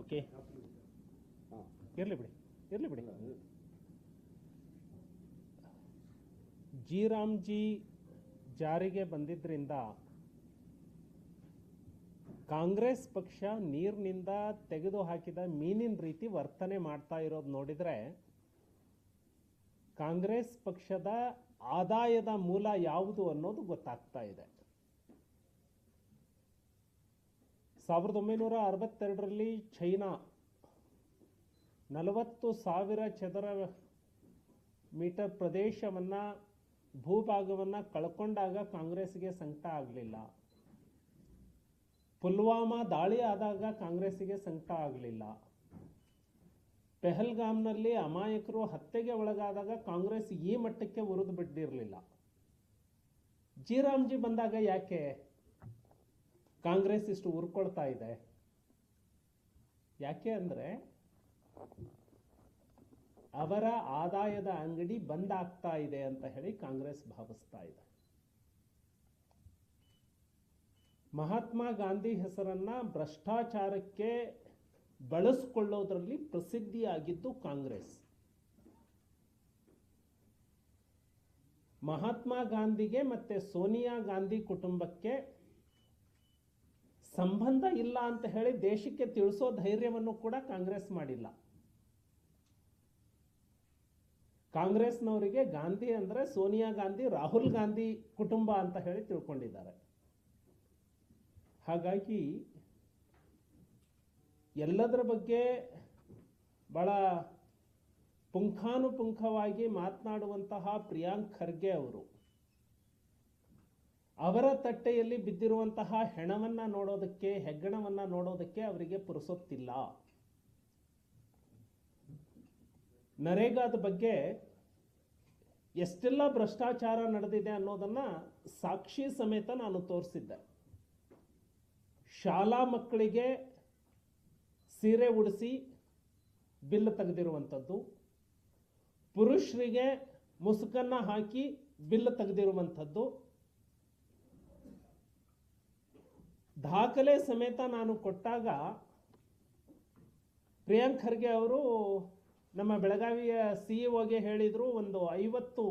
Okay, ಇರಲಿ ಬಿಡಿ. G ಜಾರಿಗೆ ಬಂದಿದ್ದರಿಂದ ಕಾಂಗ್ರೆಸ್ ಪಕ್ಷ ನೀರಿನಿಂದ ತೆಗೆದು ಹಾಕಿದ ಮೀನಿನ ರೀತಿ ವರ್ತನೆ ಮಾಡ್ತಾ ಇರೋದು ನೋಡಿದರೆ ಕಾಂಗ್ರೆಸ್ ಪಕ್ಷದ ಆದಾಯದ ಮೂಲ ಯಾವುದು ಅನ್ನೋದು ಗೊತ್ತಾಗ್ತಾ ಇದೆ. 1962ರಲ್ಲಿ ಚೈನಾ 40,000 ಚದರ ಮೀಟರ್ ಪ್ರದೇಶವನ್ನು ಭೂಭಾಗವನ್ನು ಕಳ್ಕೊಂಡಾಗ ಕಾಂಗ್ರೆಸ್ಗೆ ಸಂಕಟ ಆಗಲಿಲ್ಲ. ಪುಲ್ವಾಮಾ ದಾಳಿ ಆದಾಗ ಕಾಂಗ್ರೆಸ್ಸಿಗೆ ಸಂಕಟ ಆಗಲಿಲ್ಲ. ಪೆಹಲ್ಗಾಮ್ನಲ್ಲಿ ಅಮಾಯಕರು ಹತ್ಯೆಗೆ ಒಳಗಾದಾಗ ಕಾಂಗ್ರೆಸ್ ಈ ಮಟ್ಟಕ್ಕೆ ಉರಿದು ಬಿಟ್ಟಿರಲಿಲ್ಲ. ಜಿ ಬಂದಾಗ ಯಾಕೆ ಕಾಂಗ್ರೆಸ್ ಇಷ್ಟು ಉರ್ಕೊಳ್ತಾ ಇದೆ? ಯಾಕೆ ಅಂದರೆ ಅವರ ಆದಾಯದ ಅಂಗಡಿ ಬಂದ್ ಆಗ್ತಾ ಇದೆ ಅಂತ ಹೇಳಿ ಕಾಂಗ್ರೆಸ್ ಭಾವಿಸ್ತಾ ಇದೆ. ಮಹಾತ್ಮ ಗಾಂಧಿ ಹೆಸರನ್ನ ಭ್ರಷ್ಟಾಚಾರಕ್ಕೆ ಬಳಸಿಕೊಳ್ಳೋದ್ರಲ್ಲಿ ಪ್ರಸಿದ್ಧಿಯಾಗಿದ್ದು ಕಾಂಗ್ರೆಸ್. ಮಹಾತ್ಮ ಗಾಂಧಿಗೆ ಮತ್ತೆ ಸೋನಿಯಾ ಗಾಂಧಿ ಕುಟುಂಬಕ್ಕೆ ಸಂಬಂಧ ಇಲ್ಲ ಅಂತ ಹೇಳಿ ದೇಶಕ್ಕೆ ತಿಳಿಸೋ ಧೈರ್ಯವನ್ನು ಕೂಡ ಕಾಂಗ್ರೆಸ್ ಮಾಡಿಲ್ಲ. ಕಾಂಗ್ರೆಸ್ನವರಿಗೆ ಗಾಂಧಿ ಅಂದ್ರೆ ಸೋನಿಯಾ ಗಾಂಧಿ, ರಾಹುಲ್ ಗಾಂಧಿ ಕುಟುಂಬ ಅಂತ ಹೇಳಿ ತಿಳ್ಕೊಂಡಿದ್ದಾರೆ. ಹಾಗಾಗಿ ಎಲ್ಲದರ ಬಗ್ಗೆ ಬಹಳ ಪುಂಖಾನುಪುಂಖವಾಗಿ ಮಾತನಾಡುವಂತಹ ಪ್ರಿಯಾಂಕ್ ಖರ್ಗೆ ಅವರು ಅವರ ತಟ್ಟೆಯಲ್ಲಿ ಬಿದ್ದಿರುವಂತಹ ಹೆಣವನ್ನ ನೋಡೋದಕ್ಕೆ, ಹೆಗ್ಗಣವನ್ನ ನೋಡೋದಕ್ಕೆ ಅವರಿಗೆ ಪುರುಸೊತ್ತಿಲ್ಲ. ನರೇಗಾದ ಬಗ್ಗೆ ಎಷ್ಟೆಲ್ಲ ಭ್ರಷ್ಟಾಚಾರ ನಡೆದಿದೆ ಅನ್ನೋದನ್ನ ಸಾಕ್ಷಿ ಸಮೇತ ನಾನು ತೋರಿಸಿದ್ದೆ. ಶಾಲಾ ಮಕ್ಕಳಿಗೆ ಸೀರೆ ಉಡಿಸಿ ಬಿಲ್ ತೆಗೆದಿರುವಂಥದ್ದು, ಪುರುಷರಿಗೆ ಮುಸುಕನ್ನ ಹಾಕಿ ಬಿಲ್ ತೆಗೆದಿರುವಂಥದ್ದು, ದಾಖಲೆ ಸಮೇತ ನಾನು ಕೊಟ್ಟಾಗ ಪ್ರಿಯಾಂಕ್ ಖರ್ಗೆ ಅವರು ನಮ್ಮ ಬೆಳಗಾವಿಯ ಸಿಇಒಗೆ ಹೇಳಿದ್ರು, ಒಂದು 50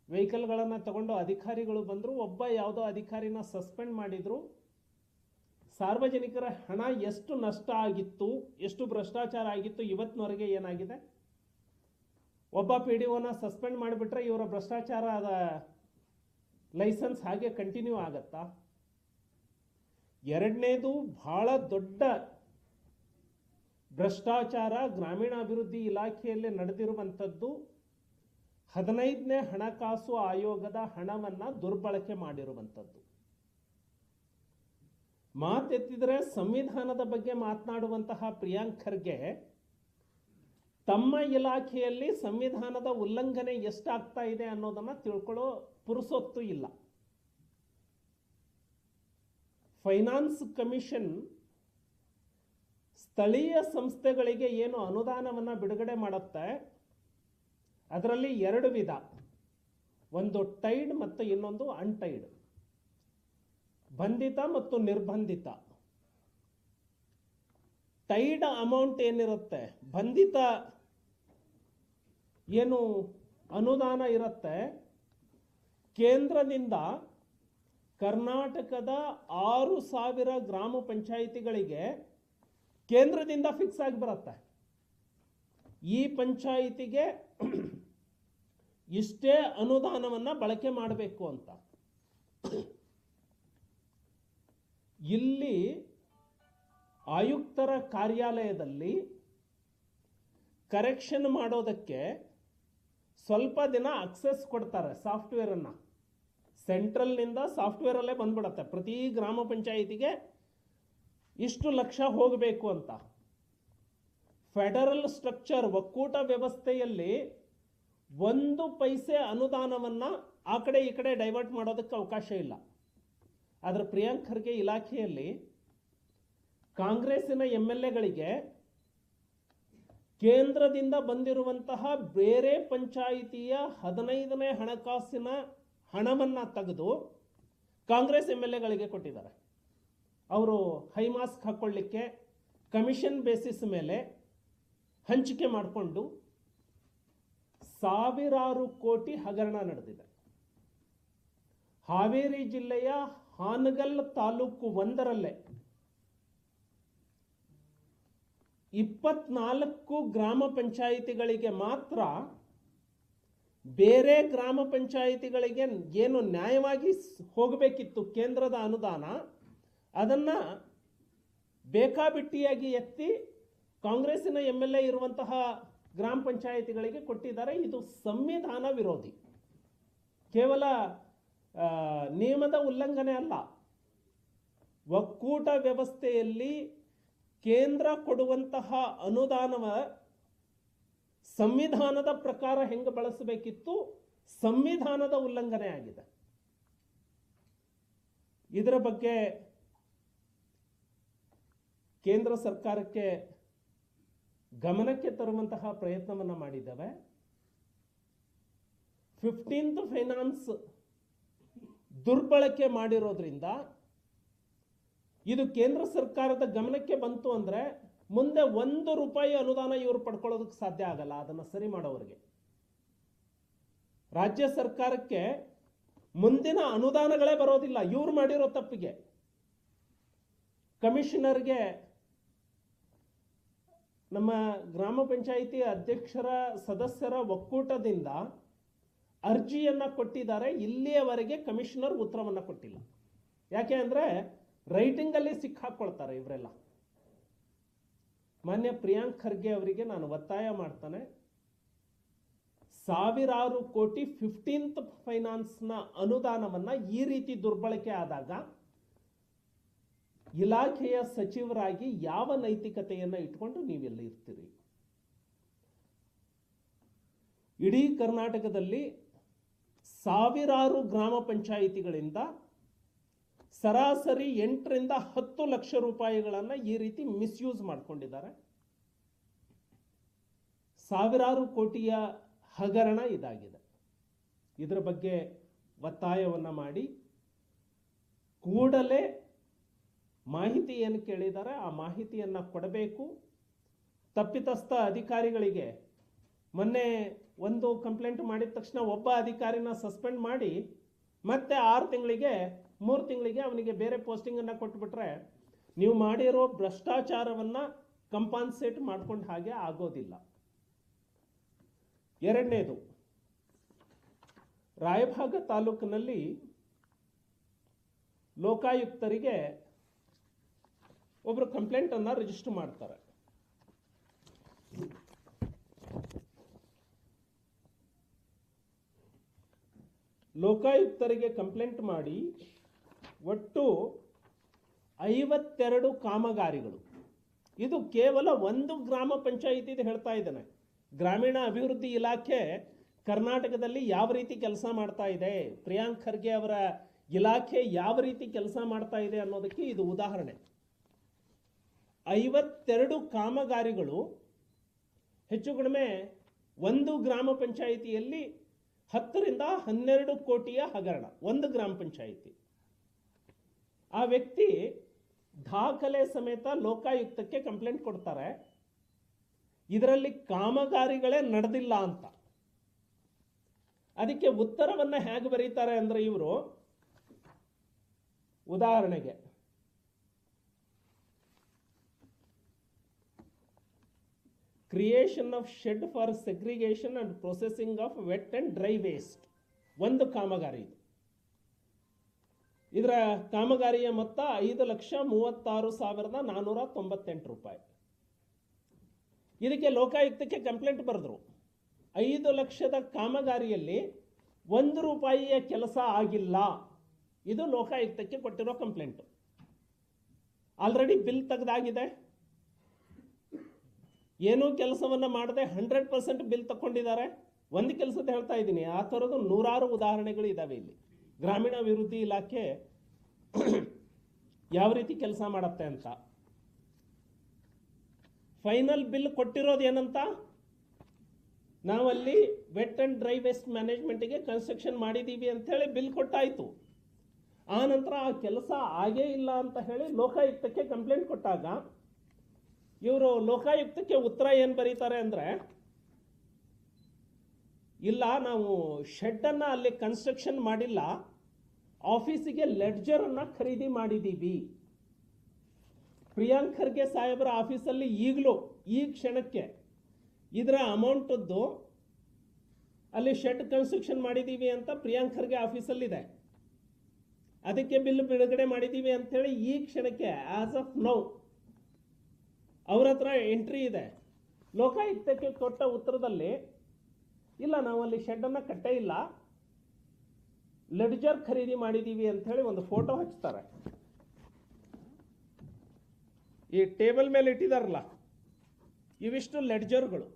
ವೆಹಿಕಲ್ಗಳನ್ನು ತಗೊಂಡು ಅಧಿಕಾರಿಗಳು ಬಂದರು, ಒಬ್ಬ ಯಾವುದೋ ಅಧಿಕಾರಿನ ಸಸ್ಪೆಂಡ್ ಮಾಡಿದ್ರು. ಸಾರ್ವಜನಿಕರ ಹಣ ಎಷ್ಟು ನಷ್ಟ ಆಗಿತ್ತು, ಎಷ್ಟು ಭ್ರಷ್ಟಾಚಾರ ಆಗಿತ್ತು, ಇವತ್ತಿನವರೆಗೆ ಏನಾಗಿದೆ? ಒಬ್ಬ PDOನ ಸಸ್ಪೆಂಡ್ ಮಾಡಿಬಿಟ್ರೆ ಇವರ ಭ್ರಷ್ಟಾಚಾರದ ಲೈಸೆನ್ಸ್ ಹಾಗೆ ಕಂಟಿನ್ಯೂ ಆಗತ್ತಾ? ಎರಡನೇದು, ಬಹಳ ದೊಡ್ಡ ಭ್ರಷ್ಟಾಚಾರ ಗ್ರಾಮೀಣಾಭಿವೃದ್ಧಿ ಇಲಾಖೆಯಲ್ಲಿ ನಡೆದಿರುವಂಥದ್ದು 15ನೇ ಹಣಕಾಸು ಆಯೋಗದ ಹಣವನ್ನ ದುರ್ಬಳಕೆ ಮಾಡಿರುವಂಥದ್ದು. ಮಾತೆತ್ತಿದ್ರೆ ಸಂವಿಧಾನದ ಬಗ್ಗೆ ಮಾತನಾಡುವಂತಹ ಪ್ರಿಯಾಂಕ್ ಖರ್ಗೆ ತಮ್ಮ ಇಲಾಖೆಯಲ್ಲಿ ಸಂವಿಧಾನದ ಉಲ್ಲಂಘನೆ ಎಷ್ಟಾಗ್ತಾ ಇದೆ ಅನ್ನೋದನ್ನ ತಿಳ್ಕೊಳ್ಳೋ ಪುರುಸೊತ್ತು ಇಲ್ಲ. ಫೈನಾನ್ಸ್ ಕಮಿಷನ್ ಸ್ಥಳೀಯ ಸಂಸ್ಥೆಗಳಿಗೆ ಏನು ಅನುದಾನವನ್ನು ಬಿಡುಗಡೆ ಮಾಡುತ್ತೆ, ಅದರಲ್ಲಿ 2 ವಿಧ, ಒಂದು ಟೈಡ್ ಮತ್ತು ಇನ್ನೊಂದು ಅನ್ಟೈಡ್, ಬಂಧಿತ ಮತ್ತು ನಿರ್ಬಂಧಿತ. ಟೈಡ್ ಅಮೌಂಟ್ ಏನಿರುತ್ತೆ, ಬಂಧಿತ ಏನು ಅನುದಾನ ಇರುತ್ತೆ, ಕೇಂದ್ರದಿಂದ ಕರ್ನಾಟಕದ 6,000 ಗ್ರಾಮ ಪಂಚಾಯಿತಿಗಳಿಗೆ ಕೇಂದ್ರದಿಂದ ಫಿಕ್ಸ್ ಆಗಿ ಬರುತ್ತೆ. ಈ ಪಂಚಾಯಿತಿಗೆ ಇಷ್ಟೇ ಅನುದಾನವನ್ನ ಬಳಕೆ ಮಾಡಬೇಕು ಅಂತ. ಇಲ್ಲಿ ಆಯುಕ್ತರ ಕಾರ್ಯಾಲಯದಲ್ಲಿ ಕರೆಕ್ಷನ್ ಮಾಡೋದಕ್ಕೆ ಸ್ವಲ್ಪ ದಿನ ಅಕ್ಸೆಸ್ ಕೊಡ್ತಾರೆ, ಸಾಫ್ಟ್ವೇರ್ ಅನ್ನ. ಸೆಂಟ್ರಲ್ನಿಂದ ಸಾಫ್ಟ್ವೇರ್ ಅಲ್ಲೇ ಬಂದ್ಬಿಡತ್ತೆ, ಪ್ರತಿ ಗ್ರಾಮ ಪಂಚಾಯಿತಿಗೆ ಇಷ್ಟು ಲಕ್ಷ ಹೋಗಬೇಕು ಅಂತ. ಫೆಡರಲ್ ಸ್ಟ್ರಕ್ಚರ್, ಒಕ್ಕೂಟ ವ್ಯವಸ್ಥೆಯಲ್ಲಿ 1 ಪೈಸೆ ಅನುದಾನವನ್ನ ಆ ಕಡೆ ಈ ಕಡೆ ಡೈವರ್ಟ್ ಮಾಡೋದಕ್ಕೆ ಅವಕಾಶ ಇಲ್ಲ. ಆದರೆ ಪ್ರಿಯಾಂಕ್ ಖರ್ಗೆ ಇಲಾಖೆಯಲ್ಲಿ ಕಾಂಗ್ರೆಸ್ಸಿನ MLAಗಳಿಗೆ ಕೇಂದ್ರದಿಂದ ಬಂದಿರುವಂತಹ ಬೇರೆ ಪಂಚಾಯಿತಿಯ 15ನೇ ಹಣಕಾಸಿನ ಹಣವನ್ನ ತೆಗೆದು ಕಾಂಗ್ರೆಸ್ MLAಗಳಿಗೆ ಕೊಟ್ಟಿದ್ದಾರೆ. ಅವರು ಹೈ ಮಾಸ್ಕ್ ಹಾಕೊಳ್ಳಿಕ್ಕೆ, ಕಮಿಷನ್ ಬೇಸಿಸ್ ಮೇಲೆ ಹಂಚಿಕೆ ಮಾಡಿಕೊಂಡು ಸಾವಿರಾರು ಕೋಟಿ ಹಗರಣ ನಡೆದಿದೆ. ಹಾವೇರಿ ಜಿಲ್ಲೆಯ ಹಾನಗಲ್ ತಾಲೂಕು ಒಂದರಲ್ಲೇ 24 ಗ್ರಾಮ ಪಂಚಾಯಿತಿಗಳಿಗೆ ಮಾತ್ರ ಬೇರೆ ಗ್ರಾಮ ಪಂಚಾಯಿತಿಗಳಿಗೆ ಏನು ನ್ಯಾಯವಾಗಿ ಹೋಗಬೇಕಿತ್ತು ಕೇಂದ್ರದ ಅನುದಾನ, ಅದನ್ನ ಬೇಕಾಬಿಟ್ಟಿಯಾಗಿ ಎತ್ತಿ ಕಾಂಗ್ರೆಸ್ಸಿನ MLA ಇರುವಂತಹ ಗ್ರಾಮ ಪಂಚಾಯಿತಿಗಳಿಗೆ ಕೊಟ್ಟಿದ್ದಾರೆ. ಇದು ಸಂವಿಧಾನ ವಿರೋಧಿ, ಕೇವಲ ನಿಯಮದ ಉಲ್ಲಂಘನೆ ಅಲ್ಲ. ಒಕ್ಕೂಟ ವ್ಯವಸ್ಥೆಯಲ್ಲಿ ಕೇಂದ್ರ ಕೊಡುವಂತಹ ಅನುದಾನವ ಸಂವಿಧಾನದ ಪ್ರಕಾರ ಹೆಂಗೆ ಬಳಸಬೇಕಿತ್ತು, ಸಂವಿಧಾನದ ಉಲ್ಲಂಘನೆ ಆಗಿದೆ. ಇದರ ಬಗ್ಗೆ ಕೇಂದ್ರ ಸರ್ಕಾರಕ್ಕೆ ಗಮನಕ್ಕೆ ತರುವಂತಹ ಪ್ರಯತ್ನವನ್ನು ಮಾಡಿದ್ದೇವೆ. 15th ಫೈನಾನ್ಸ್ ದುರ್ಬಳಕೆ ಮಾಡಿರೋದ್ರಿಂದ ಇದು ಕೇಂದ್ರ ಸರ್ಕಾರದ ಗಮನಕ್ಕೆ ಬಂತು ಅಂದ್ರೆ ಮುಂದೆ 1 ರೂಪಾಯಿ ಅನುದಾನ ಇವರು ಪಡ್ಕೊಳ್ಳೋದಕ್ಕೆ ಸಾಧ್ಯ ಆಗಲ್ಲ. ಅದನ್ನು ಸರಿ ಮಾಡೋವರಿಗೆ ರಾಜ್ಯ ಸರ್ಕಾರಕ್ಕೆ ಮುಂದಿನ ಅನುದಾನಗಳೇ ಬರೋದಿಲ್ಲ ಇವ್ರು ಮಾಡಿರೋ ತಪ್ಪಿಗೆ. ಕಮಿಷನರ್ಗೆ ನಮ್ಮ ಗ್ರಾಮ ಪಂಚಾಯಿತಿ ಅಧ್ಯಕ್ಷರ ಸದಸ್ಯರ ಒಕ್ಕೂಟದಿಂದ ಅರ್ಜಿಯನ್ನ ಕೊಟ್ಟಿದ್ದಾರೆ. ಇಲ್ಲಿಯವರೆಗೆ ಕಮಿಷನರ್ ಉತ್ತರವನ್ನ ಕೊಟ್ಟಿಲ್ಲ. ಯಾಕೆ ಅಂದ್ರೆ ರೈಟಿಂಗ್ ಅಲ್ಲಿ ಸಿಕ್ಕಾಕೊಳ್ತಾರೆ ಇವರೆಲ್ಲ. ಮಾನ್ಯ ಪ್ರಿಯಾಂಕ್ ಖರ್ಗೆ ಅವರಿಗೆ ನಾನು ಒತ್ತಾಯ ಮಾಡ್ತಾನೆ, ಸಾವಿರಾರು ಕೋಟಿ 15th ಫೈನಾನ್ಸ್ನ ಅನುದಾನವನ್ನ ಈ ರೀತಿ ದುರ್ಬಳಕೆ ಆದಾಗ ಇಲಾಖೆಯ ಸಚಿವರಾಗಿ ಯಾವ ನೈತಿಕತೆಯನ್ನ ಇಟ್ಕೊಂಡು ನೀವೆಲ್ಲ ಇರ್ತೀರಿ? ಇಡೀ ಕರ್ನಾಟಕದಲ್ಲಿ ಸಾವಿರಾರು ಗ್ರಾಮ ಪಂಚಾಯಿತಿಗಳಿಂದ ಸರಾಸರಿ 8 ರಿಂದ 10 ಲಕ್ಷ ರೂಪಾಯಿಗಳನ್ನು ಈ ರೀತಿ ಮಿಸ್ಯೂಸ್ ಮಾಡಿಕೊಂಡಿದ್ದಾರೆ. ಸಾವಿರಾರು ಕೋಟಿಯ ಹಗರಣ ಇದಾಗಿದೆ. ಇದರ ಬಗ್ಗೆ ಒತ್ತಾಯವನ್ನು ಮಾಡಿ ಕೂಡಲೇ ಮಾಹಿತಿ ಏನು ಕೇಳಿದ್ದಾರೆ ಆ ಮಾಹಿತಿಯನ್ನು ಕೊಡಬೇಕು. ತಪ್ಪಿತಸ್ಥ ಅಧಿಕಾರಿಗಳಿಗೆ ಮೊನ್ನೆ ಒಂದು ಕಂಪ್ಲೇಂಟ್ ಮಾಡಿದ ತಕ್ಷಣ ಒಬ್ಬ ಅಧಿಕಾರಿನ ಸಸ್ಪೆಂಡ್ ಮಾಡಿ ಮತ್ತೆ 6 ತಿಂಗಳಿಗೆ 3 ತಿಂಗಳಿಗೆ ಅವನಿಗೆ ಬೇರೆ ಪೋಸ್ಟಿಂಗ್ ಅನ್ನ ಕೊಟ್ಬಿಟ್ರೆ ನೀವು ಮಾಡಿರೋ ಭ್ರಷ್ಟಾಚಾರವನ್ನ ಕಂಪನ್ಸೇಟ್ ಮಾಡ್ಕೊಂಡು ಹಾಗೆ ಆಗೋದಿಲ್ಲ. ಎರಡನೇದು, ರಾಯಭಾಗ ತಾಲೂಕಿನಲ್ಲಿ ಲೋಕಾಯುಕ್ತರಿಗೆ ಒಬ್ಬರು ಕಂಪ್ಲೇಂಟ್ ಅನ್ನ ರಿಜಿಸ್ಟರ್ ಮಾಡ್ತಾರೆ. ಲೋಕಾಯುಕ್ತರಿಗೆ ಕಂಪ್ಲೇಂಟ್ ಮಾಡಿ ಒಟ್ಟು 52 ಕಾಮಗಾರಿಗಳು. ಇದು ಕೇವಲ ಒಂದು ಗ್ರಾಮ ಪಂಚಾಯಿತಿ ಹೇಳ್ತಾ ಇದ್ದಾನೆ. ಗ್ರಾಮೀಣ ಅಭಿವೃದ್ಧಿ ಇಲಾಖೆ ಕರ್ನಾಟಕದಲ್ಲಿ ಯಾವ ರೀತಿ ಕೆಲಸ ಮಾಡ್ತಾ ಇದೆ, ಪ್ರಿಯಾಂಕ್ ಖರ್ಗೆ ಅವರ ಇಲಾಖೆ ಯಾವ ರೀತಿ ಕೆಲಸ ಮಾಡ್ತಾ ಇದೆ ಅನ್ನೋದಕ್ಕೆ ಇದು ಉದಾಹರಣೆ. 52 ಕಾಮಗಾರಿಗಳು ಹೆಚ್ಚು ಕಡಿಮೆ ಒಂದು ಗ್ರಾಮ ಪಂಚಾಯಿತಿಯಲ್ಲಿ 10 ರಿಂದ 12 ಕೋಟಿಯ ಹಗರಣ. ಒಂದು ಗ್ರಾಮ ಪಂಚಾಯಿತಿ. ಆ ವ್ಯಕ್ತಿ ದಾಖಲೆ ಸಮೇತ ಲೋಕಾಯುಕ್ತಕ್ಕೆ ಕಂಪ್ಲೇಂಟ್ ಕೊಡ್ತಾರೆ, ಇದರಲ್ಲಿ ಕಾಮಗಾರಿಗಳೇ ನಡೆದಿಲ್ಲ ಅಂತ. ಅದಕ್ಕೆ ಉತ್ತರವನ್ನ ಹೇಗೆ ಬರೀತಾರೆ ಅಂದ್ರೆ ಇವರು, ಉದಾಹರಣೆಗೆ creation of shed for segregation and processing of vet and dry waste ಒಂದು ಕಾಮಗಾರಿ. ಇದರ ಕಾಮಗಾರಿಯ ಮೊತ್ತ 5,36,498 ರೂಪಾಯಿ. ಇದಕ್ಕೆ ಲೋಕಾಯುಕ್ತಕ್ಕೆ ಕಂಪ್ಲೇಂಟ್ ಬರೆದ್ರು. 5 ಲಕ್ಷದ ಕಾಮಗಾರಿಯಲ್ಲಿ 1 ರೂಪಾಯಿಯ ಕೆಲಸ ಆಗಿಲ್ಲ. ಇದು ಲೋಕಾಯುಕ್ತಕ್ಕೆ ಕೊಟ್ಟಿರೋ ಕಂಪ್ಲೇಂಟ್. Already bill ತೆಗೆದಾಗಿದೆ. ಏನೂ ಕೆಲಸವನ್ನ ಮಾಡದೆ 100% ಬಿಲ್ ತಗೊಂಡಿದ್ದಾರೆ. ಒಂದು ಕೆಲಸದ ಹೇಳ್ತಾ ಇದ್ದೀನಿ, ಆ ಥರದ್ದು 100 ಉದಾಹರಣೆಗಳು ಇದಾವೆ ಇಲ್ಲಿ. ಗ್ರಾಮೀಣಾಭಿವೃದ್ಧಿ ಇಲಾಖೆ ಯಾವ ರೀತಿ ಕೆಲಸ ಮಾಡುತ್ತೆ ಅಂತ. ಫೈನಲ್ ಬಿಲ್ ಕೊಟ್ಟಿರೋದು ಏನಂತ, ನಾವಲ್ಲಿ ವೆಟ್ ಅಂಡ್ ಡ್ರೈ ವೇಸ್ಟ್ ಮ್ಯಾನೇಜ್ಮೆಂಟ್ಗೆ ಕನ್ಸ್ಟ್ರಕ್ಷನ್ ಮಾಡಿದ್ದೀವಿ ಅಂತ ಹೇಳಿ ಬಿಲ್ ಕೊಟ್ಟಾಯ್ತು. ಆ ನಂತರ ಆ ಕೆಲಸ ಆಗೇ ಇಲ್ಲ ಅಂತ ಹೇಳಿ ಲೋಕಾಯುಕ್ತಕ್ಕೆ ಕಂಪ್ಲೇಂಟ್ ಕೊಟ್ಟಾಗ ಇವರು ಲೋಕಾಯುಕ್ತಕ್ಕೆ ಉತ್ತರ ಏನು ಬರೀತಾರೆ ಅಂದರೆ, ಇಲ್ಲ ನಾವು ಶೆಡ್ಡನ್ನು ಅಲ್ಲಿ ಕನ್ಸ್ಟ್ರಕ್ಷನ್ ಮಾಡಿಲ್ಲ, ಆಫೀಸಿಗೆ ಲೆಡ್ಜರನ್ನು ಖರೀದಿ ಮಾಡಿದ್ದೀವಿ. ಪ್ರಿಯಾಂಕ್ ಖರ್ಗೆ ಸಾಹೇಬರ ಆಫೀಸಲ್ಲಿ ಈಗಲೂ ಈ ಕ್ಷಣಕ್ಕೆ ಇದರ ಅಮೌಂಟದ್ದು ಅಲ್ಲಿ ಶೆಡ್ ಕನ್ಸ್ಟ್ರಕ್ಷನ್ ಮಾಡಿದ್ದೀವಿ ಅಂತ ಪ್ರಿಯಾಂಕ್ ಖರ್ಗೆ ಆಫೀಸಲ್ಲಿದೆ. ಅದಕ್ಕೆ ಬಿಲ್ ಬಿಡುಗಡೆ ಮಾಡಿದ್ದೀವಿ ಅಂಥೇಳಿ ಈ ಕ್ಷಣಕ್ಕೆ ಆಸ್ ಆಫ್ ನೌ ಅವ್ರ ಹತ್ರ ಎಂಟ್ರಿ ಇದೆ. ಲೋಕಾಯುಕ್ತಕ್ಕೆ ಕೊಟ್ಟ ಉತ್ತರದಲ್ಲಿ ಇಲ್ಲ ನಾವು ಅಲ್ಲಿ ಶೆಡ್ಡನ್ನು ಕಟ್ಟೇ ಇಲ್ಲ, ಲೆಡ್ಜರ್ ಖರೀದಿ ಮಾಡಿದ್ದೀವಿ ಅಂಥೇಳಿ ಒಂದು ಫೋಟೋ ಹಚ್ತಾರೆ. ಈ ಟೇಬಲ್ ಮೇಲೆ ಇಟ್ಟಿದಾರಲ್ಲ, ಇವಿಷ್ಟು ಲೆಡ್ಜರ್ಗಳು.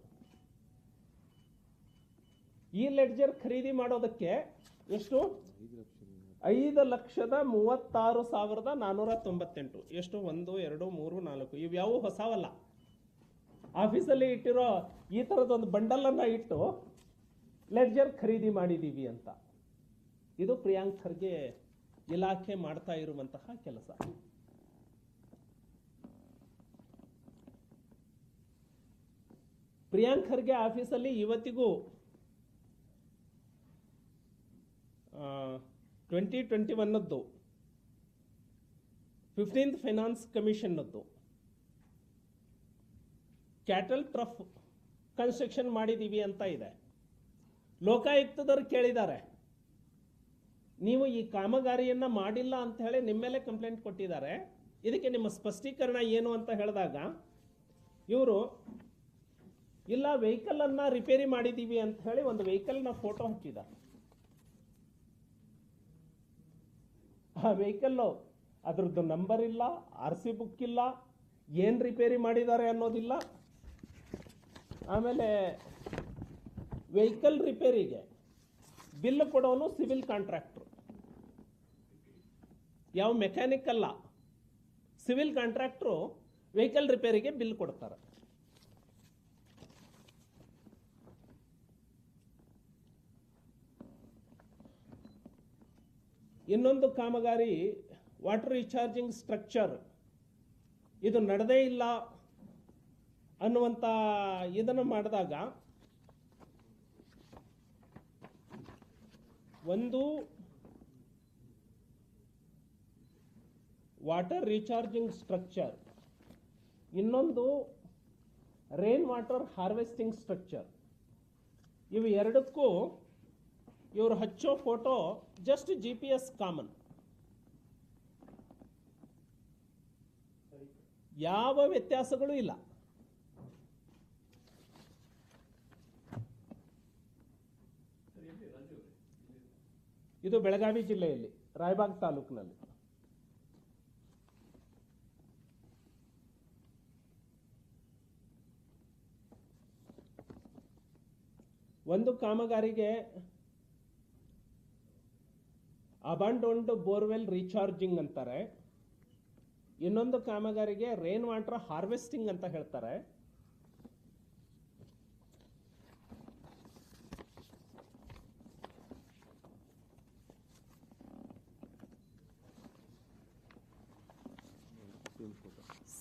ಈ ಲೆಡ್ಜರ್ ಖರೀದಿ ಮಾಡೋದಕ್ಕೆ ಎಷ್ಟು? 5,36,498. ಎಷ್ಟು? 1, 2, 3, 4 ಇವ್ಯಾವು ಹೊಸವಲ್ಲ. ಆಫೀಸಲ್ಲಿ ಇಟ್ಟಿರೋ ಈ ಥರದೊಂದು ಬಂಡಲನ್ನು ಇಟ್ಟು ಲೆಡ್ಜರ್ ಖರೀದಿ ಮಾಡಿದ್ದೀವಿ ಅಂತ. ಇದು ಪ್ರಿಯಾಂಕ್ ಖರ್ಗೆ ಇಲಾಖೆ ಮಾಡ್ತಾ ಇರುವಂತಹ ಕೆಲಸ. ಪ್ರಿಯಾಂಕ್ ಖರ್ಗೆ ಆಫೀಸಲ್ಲಿ ಇವತ್ತಿಗೂ 2021 15th ಫೈನಾನ್ಸ್ ಕಮಿಷನ್ನದ್ದು ಕ್ಯಾಟಲ್ ಟ್ರಫ್ ಕನ್ಸ್ಟ್ರಕ್ಷನ್ ಮಾಡಿದ್ದೀವಿ ಅಂತ ಇದೆ. ಲೋಕಾಯುಕ್ತದವರು ಕೇಳಿದ್ದಾರೆ, ನೀವು ಈ ಕಾಮಗಾರಿಯನ್ನು ಮಾಡಿಲ್ಲ ಅಂತ ಹೇಳಿ ನಿಮ್ಮ ಮೇಲೆ ಕಂಪ್ಲೇಂಟ್ ಕೊಟ್ಟಿದ್ದಾರೆ, ಇದಕ್ಕೆ ನಿಮ್ಮ ಸ್ಪಷ್ಟೀಕರಣ ಏನು ಅಂತ ಹೇಳಿದಾಗ ಇವರು ಇಲ್ಲ ವೆಹಿಕಲನ್ನು ರಿಪೇರಿ ಮಾಡಿದ್ದೀವಿ ಅಂತ ಹೇಳಿ ಒಂದು ವೆಹಿಕಲ್ನ ಫೋಟೋ ಹಚ್ಚಿದ್ದಾರೆ. ಆ ವೆಹಿಕಲ್ಲು ಅದ್ರದ್ದು ನಂಬರ್ ಇಲ್ಲ, RC ಬುಕ್ ಇಲ್ಲ, ಏನು ರಿಪೇರಿ ಮಾಡಿದ್ದಾರೆ ಅನ್ನೋದಿಲ್ಲ. ಆಮೇಲೆ ವೆಹಿಕಲ್ ರಿಪೇರಿಗೆ ಬಿಲ್ ಕೊಡೋನು ಸಿವಿಲ್ ಕಾಂಟ್ರಾಕ್ಟ್ರು, ಯಾವ ಮೆಕ್ಯಾನಿಕ್ ಅಲ್ಲ, ಸಿವಿಲ್ ಕಾಂಟ್ರಾಕ್ಟ್ರು ವೆಹಿಕಲ್ ರಿಪೇರಿಗೆ ಬಿಲ್ ಕೊಡ್ತಾರೆ. ಇನ್ನೊಂದು ಕಾಮಗಾರಿ ವಾಟರ್ ರೀಚಾರ್ಜಿಂಗ್ ಸ್ಟ್ರಕ್ಚರ್, ಇದು ನಡೆದೇ ಇಲ್ಲ ಅನ್ನುವಂಥ ಇದನ್ನು ಮಾಡಿದಾಗ ಒಂದು ವಾಟರ್ ರೀಚಾರ್ಜಿಂಗ್ ಸ್ಟ್ರಕ್ಚರ್, ಇನ್ನೊಂದು ರೇನ್ ವಾಟರ್ ಹಾರ್ವೆಸ್ಟಿಂಗ್ ಸ್ಟ್ರಕ್ಚರ್. ಇವು ಎರಡಕ್ಕೂ ಇವರು ಹಚ್ಚೋ ಫೋಟೋ ಜಸ್ಟ್ GPS ಕಾಮನ್, ಯಾವ ವ್ಯತ್ಯಾಸಗಳು ಇಲ್ಲ. ಇದು ಬೆಳಗಾವಿ ಜಿಲ್ಲೆಯಲ್ಲಿ ರಾಯಬಾಗ್ ತಾಲೂಕಿನಲ್ಲಿ. ಒಂದು ಕಾಮಗಾರಿಗೆ ಅಬಂಡೋನ್ಡ್ ಬೋರ್ವೆಲ್ ರೀಚಾರ್ಜಿಂಗ್ ಅಂತಾರೆ, ಇನ್ನೊಂದು ಕಾಮಗಾರಿಗೆ ರೇನ್ ವಾಟರ್ ಹಾರ್ವೆಸ್ಟಿಂಗ್ ಅಂತ ಹೇಳ್ತಾರೆ.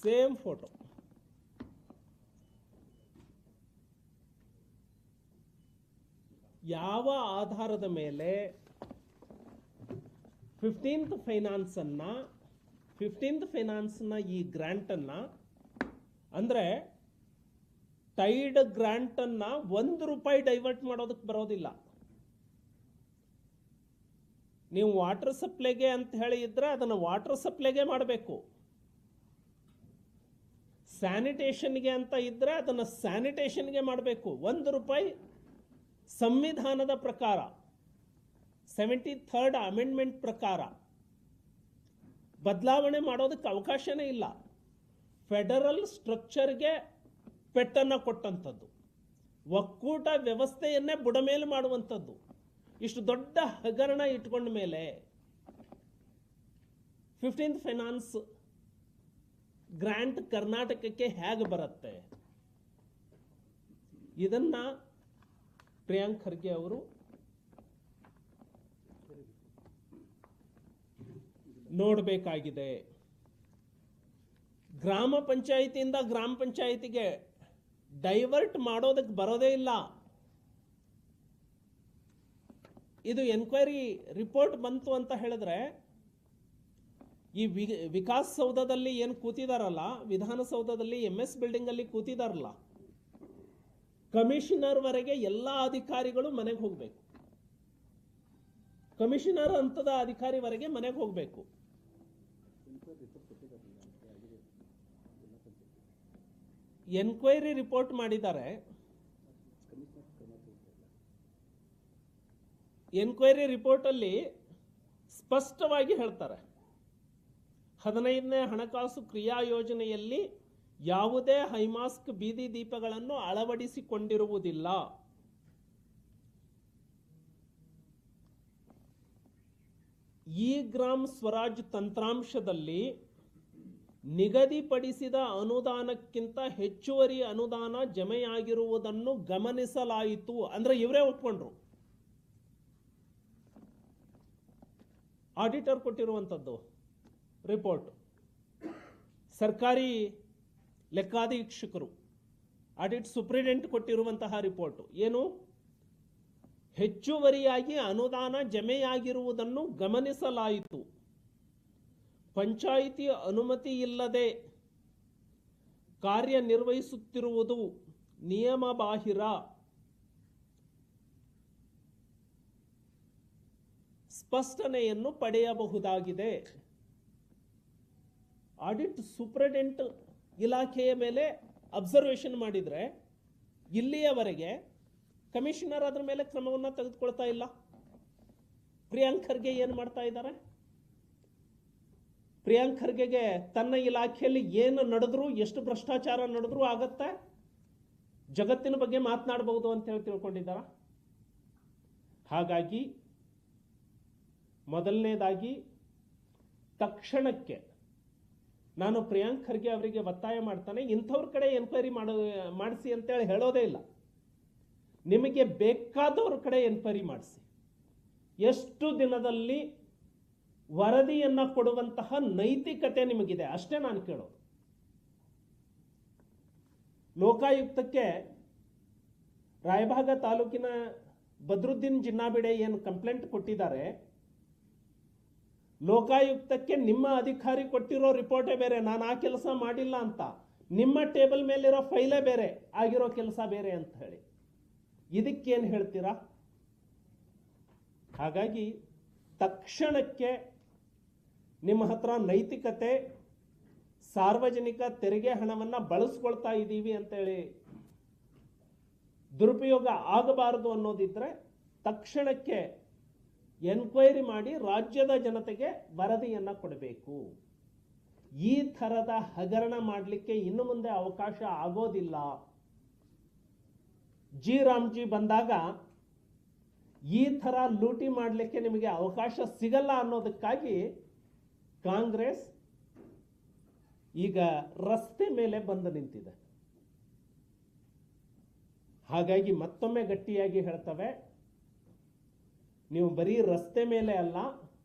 Same photo. ಯಾವ ಆಧಾರದ ಮೇಲೆ 15th ಫೈನಾನ್ಸ್ನ ಈ ಗ್ರಾಂಟನ್ನು, ಅಂದರೆ ಟೈಡ್ ಗ್ರಾಂಟನ್ನು ₹1 ಡೈವರ್ಟ್ ಮಾಡೋದಕ್ಕೆ ಬರೋದಿಲ್ಲ. ನೀವು ವಾಟರ್ ಸಪ್ಲೈಗೆ ಅಂತ ಹೇಳಿ ಇದ್ರೆ ಅದನ್ನು ವಾಟರ್ ಸಪ್ಲೈಗೆ ಮಾಡಬೇಕು. ಸ್ಯಾನಿಟೇಷನ್ಗೆ ಅಂತ ಇದ್ರೆ ಅದನ್ನು ಸ್ಯಾನಿಟೇಷನ್ಗೆ ಮಾಡಬೇಕು. ₹1 ಸಂವಿಧಾನದ ಪ್ರಕಾರ 73rd ಅಮೆಂಡ್ಮೆಂಟ್ ಪ್ರಕಾರ ಬದಲಾವಣೆ ಮಾಡೋದಕ್ಕೆ ಅವಕಾಶನೇ ಇಲ್ಲ. ಫೆಡರಲ್ ಸ್ಟ್ರಕ್ಚರ್ಗೆ ಪೆಟ್ಟನ್ನು ಕೊಟ್ಟಂಥದ್ದು, ಒಕ್ಕೂಟ ವ್ಯವಸ್ಥೆಯನ್ನೇ ಬುಡಮೇಲು ಮಾಡುವಂಥದ್ದು. ಇಷ್ಟು ದೊಡ್ಡ ಹಗರಣ ಇಟ್ಕೊಂಡ ಮೇಲೆ 15th ಫೈನಾನ್ಸ್ ಗ್ರಾಂಟ್ ಕರ್ನಾಟಕಕ್ಕೆ ಹೇಗೆ ಬರುತ್ತೆ? ಇದನ್ನ ಪ್ರಿಯಾಂಕ್ ಖರ್ಗೆ ಅವರು ನೋಡಬೇಕಾಗಿದೆ. ಗ್ರಾಮ ಪಂಚಾಯಿತಿಯಿಂದ ಗ್ರಾಮ ಪಂಚಾಯಿತಿಗೆ ಡೈವರ್ಟ್ ಮಾಡೋದಕ್ಕೆ ಬರೋದೇ ಇಲ್ಲ. ಇದು ಎನ್ಕ್ವೈರಿ ರಿಪೋರ್ಟ್ ಬಂತು ಅಂತ ಹೇಳಿದ್ರೆ ಈ ವಿಕಾಸ್ ಸೌಧದಲ್ಲಿ ಏನು ಕೂತಿದಾರಲ್ಲ, ವಿಧಾನಸೌಧದಲ್ಲಿ MS ಬಿಲ್ಡಿಂಗ್ ಅಲ್ಲಿ ಕೂತಿದಾರಲ್ಲ, ಕಮಿಷನರ್ ವರೆಗೆ ಎಲ್ಲ ಅಧಿಕಾರಿಗಳು ಮನೆಗೆ ಹೋಗಬೇಕು. ಕಮಿಷನರ್ ಹಂತದ ಅಧಿಕಾರಿವರೆಗೆ ಮನೆಗೆ ಹೋಗಬೇಕು. ಎನ್ಕ್ವೈರಿ ರಿಪೋರ್ಟ್ ಮಾಡಿದ್ದಾರೆ. ಎನ್ಕ್ವೈರಿ ರಿಪೋರ್ಟ್ ಅಲ್ಲಿ ಸ್ಪಷ್ಟವಾಗಿ ಹೇಳ್ತಾರೆ, 15ನೇ ಹಣಕಾಸು ಕ್ರಿಯಾ ಯೋಜನೆಯಲ್ಲಿ ಯಾವುದೇ ಹೈಮಾಸ್ಕ್ ಬೀದಿ ದೀಪಗಳನ್ನು ಅಳವಡಿಸಿಕೊಂಡಿರುವುದಿಲ್ಲ. ಈ ಗ್ರಾಮ ಸ್ವರಾಜ್ ತಂತ್ರಾಂಶದಲ್ಲಿ ನಿಗದಿಪಡಿಸಿದ ಅನುದಾನಕ್ಕಿಂತ ಹೆಚ್ಚುವರಿ ಅನುದಾನ ಜಮೆಯಾಗಿರುವುದನ್ನು ಗಮನಿಸಲಾಯಿತು. ಅಂದ್ರೆ ಇವರೇ ಒಪ್ಕೊಂಡ್ರು, ಆಡಿಟರ್ ಕೊಟ್ಟಿರುವಂಥದ್ದು ರಿಪೋರ್ಟ್. ಸರ್ಕಾರಿ ಲೆಕ್ಕಾಧೀಕ್ಷಕರು, ಆಡಿಟ್ ಸೂಪ್ರಿಡೆಂಟ್ ಕೊಟ್ಟಿರುವಂತಹ ರಿಪೋರ್ಟ್ ಏನು? ಹೆಚ್ಚುವರಿಯಾಗಿ ಅನುದಾನ ಜಮೆಯಾಗಿರುವುದನ್ನು ಗಮನಿಸಲಾಯಿತು. ಪಂಚಾಯಿತಿ ಅನುಮತಿ ಇಲ್ಲದೆ ಕಾರ್ಯನಿರ್ವಹಿಸುತ್ತಿರುವುದು ನಿಯಮಬಾಹಿರ. ಸ್ಪಷ್ಟನೆಯನ್ನು ಪಡೆಯಬಹುದಾಗಿದೆ. ಆಡಿಟ್ ಸೂಪ್ರಿಡೆಂಟ್ ಇಲಾಖೆಯ ಮೇಲೆ ಅಬ್ಸರ್ವೇಷನ್ ಮಾಡಿದ್ರೆ ಇಲ್ಲಿಯವರೆಗೆ ಕಮಿಷನರ್ ಅದರ ಮೇಲೆ ಕ್ರಮವನ್ನು ತೆಗೆದುಕೊಳ್ತಾ ಇಲ್ಲ. ಪ್ರಿಯಾಂಕ್ ಖರ್ಗೆ ಏನು ಮಾಡ್ತಾ ಇದ್ದಾರೆ? ಪ್ರಿಯಾಂಕ್ ಖರ್ಗೆಗೆ ತನ್ನ ಇಲಾಖೆಯಲ್ಲಿ ಏನು ನಡೆದ್ರು, ಎಷ್ಟು ಭ್ರಷ್ಟಾಚಾರ ನಡೆದ್ರು ಆಗತ್ತೆ, ಜಗತ್ತಿನ ಬಗ್ಗೆ ಮಾತನಾಡಬಹುದು ಅಂತ ಹೇಳಿ ತಿಳ್ಕೊಂಡಿದ್ದಾರ. ಹಾಗಾಗಿ ಮೊದಲನೇದಾಗಿ ತಕ್ಷಣಕ್ಕೆ ನಾನು ಪ್ರಿಯಾಂಕ್ ಖರ್ಗೆ ಅವರಿಗೆ ಒತ್ತಾಯ ಮಾಡ್ತಾನೆ, ಇಂಥವ್ರ ಕಡೆ ಎನ್ಕ್ವೈರಿ ಮಾಡಿಸಿ ಅಂತೇಳಿ ಹೇಳೋದೇ ಇಲ್ಲ. ನಿಮಗೆ ಬೇಕಾದವ್ರ ಕಡೆ ಎನ್ಕ್ವೈರಿ ಮಾಡಿಸಿ. ಎಷ್ಟು ದಿನದಲ್ಲಿ ವರದಿಯನ್ನ ಕೊಡುವಂತಹ ನೈತಿಕತೆ ನಿಮಗಿದೆ ಅಷ್ಟೇ ನಾನು ಕೇಳೋದು. ಲೋಕಾಯುಕ್ತಕ್ಕೆ ರಾಯಭಾಗ ತಾಲೂಕಿನ ಬದ್ರುದ್ದೀನ್ ಜಿನ್ನಾಬಿಡೆ ಏನು ಕಂಪ್ಲೇಂಟ್ ಕೊಟ್ಟಿದ್ದಾರೆ, ಲೋಕಾಯುಕ್ತಕ್ಕೆ ನಿಮ್ಮ ಅಧಿಕಾರಿ ಕೊಟ್ಟಿರೋ ರಿಪೋರ್ಟೇ ಬೇರೆ, ನಾನು ಆ ಕೆಲಸ ಮಾಡಿಲ್ಲ ಅಂತ, ನಿಮ್ಮ ಟೇಬಲ್ ಮೇಲಿರೋ ಫೈಲೇ ಬೇರೆ, ಆಗಿರೋ ಕೆಲಸ ಬೇರೆ ಅಂತ ಹೇಳಿ. ಇದಕ್ಕೇನು ಹೇಳ್ತೀರಾ? ಹಾಗಾಗಿ ತಕ್ಷಣಕ್ಕೆ ನಿಮ್ಮ ಹತ್ರ ನೈತಿಕತೆ, ಸಾರ್ವಜನಿಕ ತೆರಿಗೆ ಹಣವನ್ನು ಬಳಸ್ಕೊಳ್ತಾ ಇದ್ದೀವಿ ಅಂತೇಳಿ ದುರುಪಯೋಗ ಆಗಬಾರದು ಅನ್ನೋದಿದ್ರೆ ತಕ್ಷಣಕ್ಕೆ ಎನ್ಕ್ವೈರಿ ಮಾಡಿ ರಾಜ್ಯದ ಜನತೆಗೆ ವರದಿಯನ್ನ ಕೊಡಬೇಕು. ಈ ಥರದ ಹಗರಣ ಮಾಡಲಿಕ್ಕೆ ಇನ್ನು ಮುಂದೆ ಅವಕಾಶ ಆಗೋದಿಲ್ಲ. ಜಿ ರಾಮ್ಜಿ ಬಂದಾಗ ಈ ಥರ ಲೂಟಿ ಮಾಡಲಿಕ್ಕೆ ನಿಮಗೆ ಅವಕಾಶ ಸಿಗಲ್ಲ ಅನ್ನೋದಕ್ಕಾಗಿ ಕಾಂಗ್ರೆಸ್ ಈಗ ರಸ್ತೆ ಮೇಲೆ ಬಂದು ನಿಂತಿದೆ. ಹಾಗಾಗಿ ಮತ್ತೊಮ್ಮೆ ಗಟ್ಟಿಯಾಗಿ ಹೇಳ್ತವೆ, ನೀವು ಬರೀ ರಸ್ತೆ ಮೇಲೆ ಅಲ್ಲ,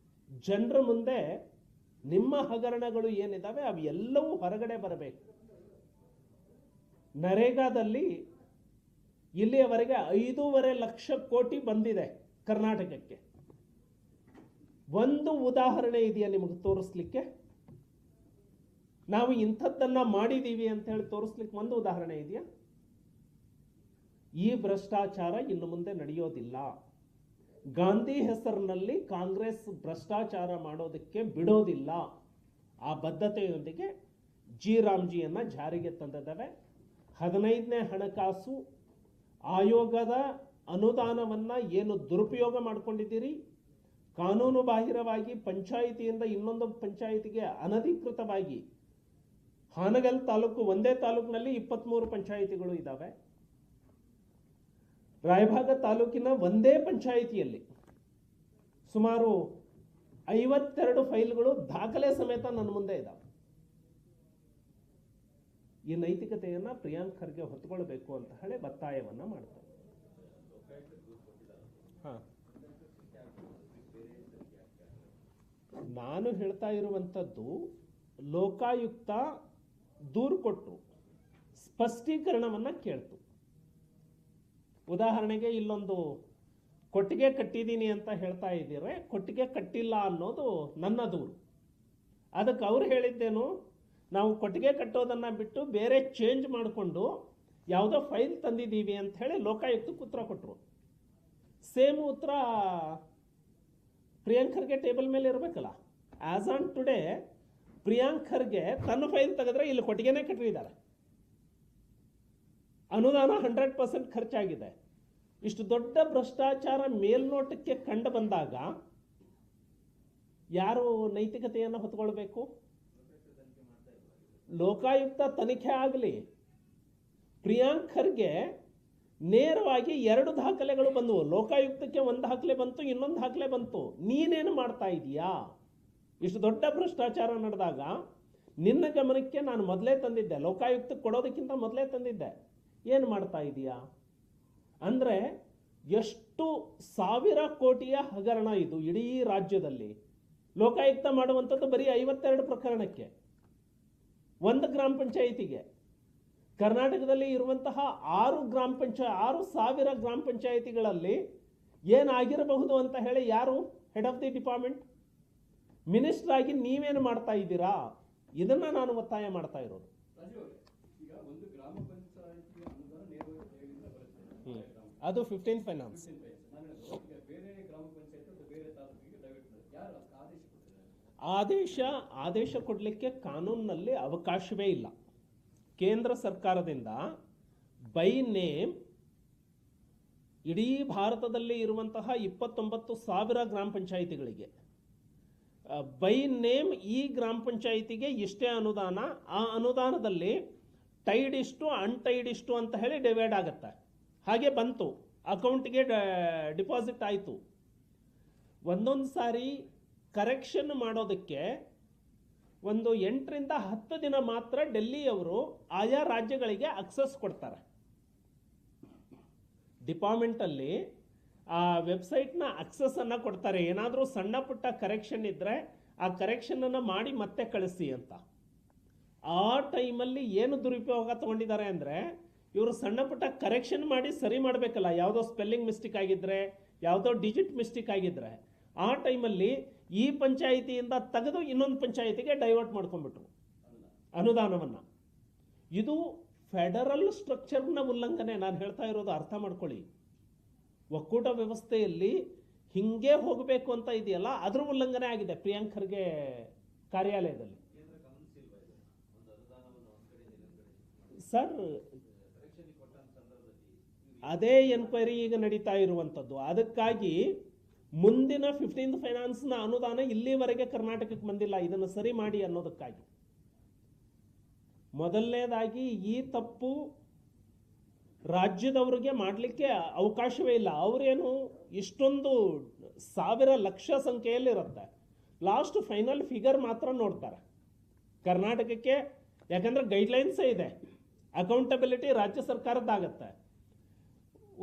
ಜನರ ಮುಂದೆ ನಿಮ್ಮ ಹಗರಣಗಳು ಏನಿದಾವೆ ಅವು ಎಲ್ಲವೂ ಹೊರಗಡೆ ಬರಬೇಕು. ನರೇಗಾದಲ್ಲಿ ಇಲ್ಲಿಯವರೆಗೆ 5.5 ಲಕ್ಷ ಕೋಟಿ ಬಂದಿದೆ ಕರ್ನಾಟಕಕ್ಕೆ. ಒಂದು ಉದಾಹರಣೆ ಇದೆಯಾ ನಿಮಗೆ ತೋರಿಸ್ಲಿಕ್ಕೆ? ನಾವು ಇಂಥದ್ದನ್ನ ಮಾಡಿದೀವಿ ಅಂತ ಹೇಳಿ ತೋರಿಸ್ಲಿಕ್ಕೆ ಒಂದು ಉದಾಹರಣೆ ಇದೆಯಾ? ಈ ಭ್ರಷ್ಟಾಚಾರ ಇನ್ನು ಮುಂದೆ ನಡೆಯೋದಿಲ್ಲ. ಗಾಂಧಿ ಹೆಸರಿನಲ್ಲಿ ಕಾಂಗ್ರೆಸ್ ಭ್ರಷ್ಟಾಚಾರ ಮಾಡೋದಕ್ಕೆ ಬಿಡೋದಿಲ್ಲ. ಆ ಬದ್ಧತೆಯೊಂದಿಗೆ ಜಿ ರಾಮ್ಜಿಯನ್ನ ಜಾರಿಗೆ ತಂದಿದ್ದಾವೆ. 15ನೇ ಹಣಕಾಸು ಆಯೋಗದ ಅನುದಾನವನ್ನ ಏನು ದುರುಪಯೋಗ ಮಾಡಿಕೊಂಡಿದ್ದೀರಿ, ಕಾನೂನು ಬಾಹಿರವಾಗಿ ಪಂಚಾಯಿತಿಯಿಂದ ಇನ್ನೊಂದು ಪಂಚಾಯಿತಿಗೆ ಅನಧಿಕೃತವಾಗಿ, ಹಾನಗಲ್ ತಾಲೂಕು ಒಂದೇ ತಾಲೂಕಿನಲ್ಲಿ 23 ಪಂಚಾಯಿತಿಗಳು ಇದ್ದಾವೆ. ರಾಯಭಾಗ ತಾಲೂಕಿನ ಒಂದೇ ಪಂಚಾಯಿತಿಯಲ್ಲಿ ಸುಮಾರು 52 ಫೈಲ್ಗಳು ದಾಖಲೆ ಸಮೇತ ನನ್ನ ಮುಂದೆ ಇದ್ದಾವೆ. ಈ ನೈತಿಕತೆಯನ್ನ ಪ್ರಿಯಾಂಕ್ ಖರ್ಗೆ ಹೊತ್ತುಕೊಳ್ಬೇಕು ಅಂತ ಹೇಳಿ ಒತ್ತಾಯವನ್ನ ಮಾಡ್ತಾರೆ. ನಾನು ಹೇಳ್ತಾ ಇರುವಂಥದ್ದು, ಲೋಕಾಯುಕ್ತ ದೂರು ಕೊಟ್ಟರು, ಸ್ಪಷ್ಟೀಕರಣವನ್ನು ಕೇಳ್ತು. ಉದಾಹರಣೆಗೆ ಇಲ್ಲೊಂದು ಕೊಟ್ಟಿಗೆ ಕಟ್ಟಿದ್ದೀನಿ ಅಂತ ಹೇಳ್ತಾ ಇದ್ದೀರ, ಕೊಟ್ಟಿಗೆ ಕಟ್ಟಿಲ್ಲ ಅನ್ನೋದು ನನ್ನ ದೂರು. ಅದಕ್ಕೆ ಅವ್ರು ಹೇಳಿದ್ದೇನು, ನಾವು ಕೊಟ್ಟಿಗೆ ಕಟ್ಟೋದನ್ನು ಬಿಟ್ಟು ಬೇರೆ ಚೇಂಜ್ ಮಾಡಿಕೊಂಡು ಯಾವುದೋ ಫೈಲ್ ತಂದಿದ್ದೀವಿ ಅಂತ ಹೇಳಿ ಲೋಕಾಯುಕ್ತಕ್ಕೆ ಉತ್ತರ ಕೊಟ್ಟರು. ಸೇಮ್ ಉತ್ತರ ಪ್ರಿಯಾಂಕರ್ಗೆ ಟೇಬಲ್ ಮೇಲೆ ಇರಬೇಕಲ್ಲ. ಆಸ್ ಆನ್ ಟುಡೇ ಪ್ರಿಯಾಂಕರ್ಗೆ ತನ್ನ ಫೈಲ್ ತೆಗೆದ್ರೆ ಇಲ್ಲಿ ಕೊಟ್ಟಿಗೆನೇ ಕಟ್ಟಿದ್ದಾರೆ. ಅನುದಾನ 100% ಖರ್ಚಾಗಿದೆ. ಇಷ್ಟು ದೊಡ್ಡ ಭ್ರಷ್ಟಾಚಾರ ಮೇಲ್ನೋಟಕ್ಕೆ ಕಂಡು ಬಂದಾಗ ಯಾರು ನೈತಿಕತೆಯನ್ನು ಹೊತ್ಕೊಳ್ಬೇಕು? ಲೋಕಾಯುಕ್ತ ತನಿಖೆ ಆಗಲಿ. ಪ್ರಿಯಾಂಕರ್ಗೆ ನೇರವಾಗಿ 2 ದಾಖಲೆಗಳು ಬಂದವು. ಲೋಕಾಯುಕ್ತಕ್ಕೆ 1 ದಾಖಲೆ ಬಂತು, ಇನ್ನೊಂದು ದಾಖಲೆ ಬಂತು. ನೀನೇನು ಮಾಡ್ತಾ ಇದೀಯಾ? ಇಷ್ಟು ದೊಡ್ಡ ಭ್ರಷ್ಟಾಚಾರ ನಡೆದಾಗ ನಿನ್ನ ಗಮನಕ್ಕೆ ನಾನು ಮೊದಲೇ ತಂದಿದ್ದೆ, ಲೋಕಾಯುಕ್ತಕ್ಕೆ ಕೊಡೋದಕ್ಕಿಂತ ಮೊದಲೇ ತಂದಿದ್ದೆ. ಏನು ಮಾಡ್ತಾ ಇದೀಯಾ ಅಂದರೆ ಎಷ್ಟು ಸಾವಿರ ಕೋಟಿಯ ಹಗರಣ ಇದು ಇಡೀ ರಾಜ್ಯದಲ್ಲಿ. ಲೋಕಾಯುಕ್ತ ಮಾಡುವಂಥದ್ದು ಬರೀ 52 ಪ್ರಕರಣಕ್ಕೆ, 1 ಗ್ರಾಮ ಪಂಚಾಯಿತಿಗೆ. ಕರ್ನಾಟಕದಲ್ಲಿ ಇರುವಂತಹ 6,000 ಗ್ರಾಮ ಪಂಚಾಯಿತಿಗಳಲ್ಲಿ ಏನಾಗಿರಬಹುದು ಅಂತ ಹೇಳಿ ಯಾರು head of the department? Minister ಆಗಿ ನೀವೇನು ಮಾಡ್ತಾ ಇದ್ದೀರಾ? ಇದನ್ನ ನಾನು ಒತ್ತಾಯ ಮಾಡ್ತಾ ಇರೋದು. ಅದು 15th ಫೈನಾನ್ಸ್. ಆದೇಶ ಕೊಡಲಿಕ್ಕೆ ಕಾನೂನಿನಲ್ಲಿ ಅವಕಾಶವೇ ಇಲ್ಲ. ಕೇಂದ್ರ ಸರ್ಕಾರದಿಂದ ಬೈ ನೇಮ್ ಇಡೀ ಭಾರತದಲ್ಲಿ ಇರುವಂತಹ 29,000 ಗ್ರಾಮ ಪಂಚಾಯಿತಿಗಳಿಗೆ ಬೈ ನೇಮ್ ಈ ಗ್ರಾಮ ಪಂಚಾಯಿತಿಗೆ ಇಷ್ಟೇ ಅನುದಾನ, ಆ ಅನುದಾನದಲ್ಲಿ ಟೈಡ್ ಇಷ್ಟು ಅನ್ಟೈಡ್ ಇಷ್ಟು ಅಂತ ಹೇಳಿ ಡಿವೈಡ್ ಆಗುತ್ತೆ. ಹಾಗೆ ಬಂತು, ಅಕೌಂಟ್ಗೆ ಡಿಪಾಸಿಟ್ ಆಯಿತು. ಒಂದೊಂದು ಸಾರಿ ಕರೆಕ್ಷನ್ ಮಾಡೋದಕ್ಕೆ ಒಂದು 8 ರಿಂದ 10 ದಿನ ಮಾತ್ರ ಡೆಲ್ಲಿಯವರು ಆಯಾ ರಾಜ್ಯಗಳಿಗೆ ಅಕ್ಸೆಸ್ ಕೊಡ್ತಾರೆ. ಡಿಪಾರ್ಟ್ಮೆಂಟಲ್ಲಿ ಆ ವೆಬ್ಸೈಟ್ನ ಅಕ್ಸೆಸ್ಸನ್ನು ಕೊಡ್ತಾರೆ. ಏನಾದರೂ ಸಣ್ಣ ಪುಟ್ಟ ಕರೆಕ್ಷನ್ ಇದ್ದರೆ ಆ ಕರೆಕ್ಷನನ್ನು ಮಾಡಿ ಮತ್ತೆ ಕಳಿಸಿ ಅಂತ. ಆ ಟೈಮಲ್ಲಿ ಏನು ದುರುಪಯೋಗ ತಗೊಂಡಿದ್ದಾರೆ ಅಂದರೆ, ಇವರು ಸಣ್ಣ ಪುಟ್ಟ ಕರೆಕ್ಷನ್ ಮಾಡಿ ಸರಿ ಮಾಡಬೇಕಲ್ಲ, ಯಾವುದೋ ಸ್ಪೆಲ್ಲಿಂಗ್ ಮಿಸ್ಟೇಕ್ ಆಗಿದ್ದರೆ, ಯಾವುದೋ ಡಿಜಿಟ್ ಮಿಸ್ಟೇಕ್ ಆಗಿದ್ದರೆ, ಆ ಟೈಮಲ್ಲಿ ಈ ಪಂಚಾಯಿತಿಯಿಂದ ತೆಗೆದು ಇನ್ನೊಂದು ಪಂಚಾಯಿತಿಗೆ ಡೈವರ್ಟ್ ಮಾಡ್ಕೊಂಡ್ಬಿಟ್ರು ಅನುದಾನವನ್ನು. ಇದು ಫೆಡರಲ್ ಸ್ಟ್ರಕ್ಚರ್ನ ಉಲ್ಲಂಘನೆ. ನಾನು ಹೇಳ್ತಾ ಇರೋದು ಅರ್ಥ ಮಾಡ್ಕೊಳ್ಳಿ. ಒಕ್ಕೂಟ ವ್ಯವಸ್ಥೆಯಲ್ಲಿ ಹಿಂಗೆ ಹೋಗಬೇಕು ಅಂತ ಇದೆಯಲ್ಲ, ಅದ್ರ ಉಲ್ಲಂಘನೆ ಆಗಿದೆ ಪ್ರಿಯಾಂಕರ್ಗೆ ಕಾರ್ಯಾಲಯದಲ್ಲಿ. ಸರ್, ಅದೇ ಎನ್ಕ್ವೈರಿ ಈಗ ನಡೀತಾ ಇರುವಂಥದ್ದು. ಅದಕ್ಕಾಗಿ ಮುಂದಿನ 15th ಫೈನಾನ್ಸ್ನ ಅನುದಾನ ಇಲ್ಲಿವರೆಗೆ ಕರ್ನಾಟಕಕ್ಕೆ ಬಂದಿಲ್ಲ. ಇದನ್ನು ಸರಿ ಮಾಡಿ ಅನ್ನೋದಕ್ಕಾಗಿ. ಮೊದಲನೇದಾಗಿ ಈ ತಪ್ಪು ರಾಜ್ಯದವರಿಗೆ ಮಾಡಲಿಕ್ಕೆ ಅವಕಾಶವೇ ಇಲ್ಲ. ಅವರೇನು ಇಷ್ಟೊಂದು ಸಾವಿರ ಲಕ್ಷ ಸಂಖ್ಯೆಯಲ್ಲಿರುತ್ತೆ, ಲಾಸ್ಟ್ ಫೈನಲ್ ಫಿಗರ್ ಮಾತ್ರ ನೋಡ್ತಾರೆ ಕರ್ನಾಟಕಕ್ಕೆ. ಯಾಕಂದರೆ ಗೈಡ್ಲೈನ್ಸೇ ಇದೆ, ಅಕೌಂಟಬಿಲಿಟಿ ರಾಜ್ಯ ಸರ್ಕಾರದ್ದಾಗತ್ತೆ.